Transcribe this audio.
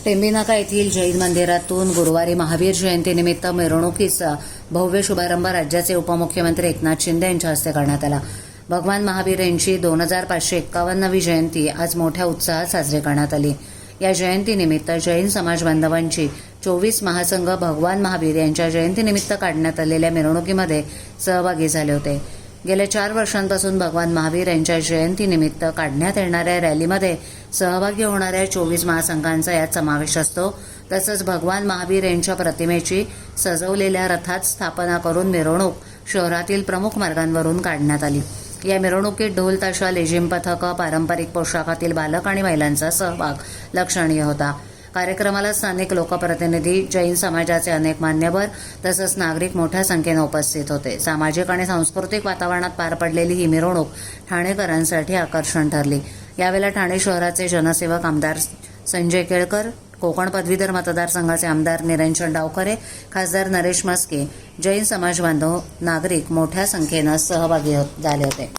टेंबीनाका येथील जैन मंदिरातून गुरुवारी महावीर जयंतीनिमित्त मिरवणुकीचा भव्य शुभारंभ राज्याचे उपमुख्यमंत्री एकनाथ शिंदे यांच्या हस्ते करण्यात आला। भगवान महावीर यांची 2551वी जयंती आज मोठ्या उत्साहात साजरी करण्यात आली। या जयंतीनिमित्त जैन समाज बांधवांची 24 महासंघ भगवान महावीर यांच्या जयंतीनिमित्त काढण्यात आलेल्या मिरवणुकीमध्ये सहभागी झाले होते। गेल्या 4 वर्षांपासून भगवान महावीर यांच्या जयंतीनिमित्त काढण्यात येणाऱ्या रॅलीमध्ये सहभागी होणाऱ्या 24 महासंघांचा यात समावेश असतो। तसंच भगवान महावीर यांच्या प्रतिमेची सजवलेल्या रथात स्थापना करून मिरवणूक शहरातील प्रमुख मार्गांवरून काढण्यात आली। या मिरवणुकीत ढोल ताशा लेझिम पथक पारंपरिक पोशाखातील बालक आणि महिलांचा सहभाग लक्षणीय होता। कार्यक्रमाला स्थानिक लोकप्रतिनिधी जैन समाजाचे अनेक मान्यवर तसंच नागरिक मोठ्या संख्येने उपस्थित होते। सामाजिक आणि सांस्कृतिक वातावरणात पार पडलेली ही मिरवणूक ठाणेकरांसाठी आकर्षण ठरली। यावेळेला ठाणे शहराचे जनसेवक आमदार संजय केळकर, कोकण पदवीधर मतदारसंघाचे आमदार निरंजन डावखरे, खासदार नरेश म्हस्के, जैन समाज बांधव नागरिक मोठ्या संख्येने सहभागी झाले होते।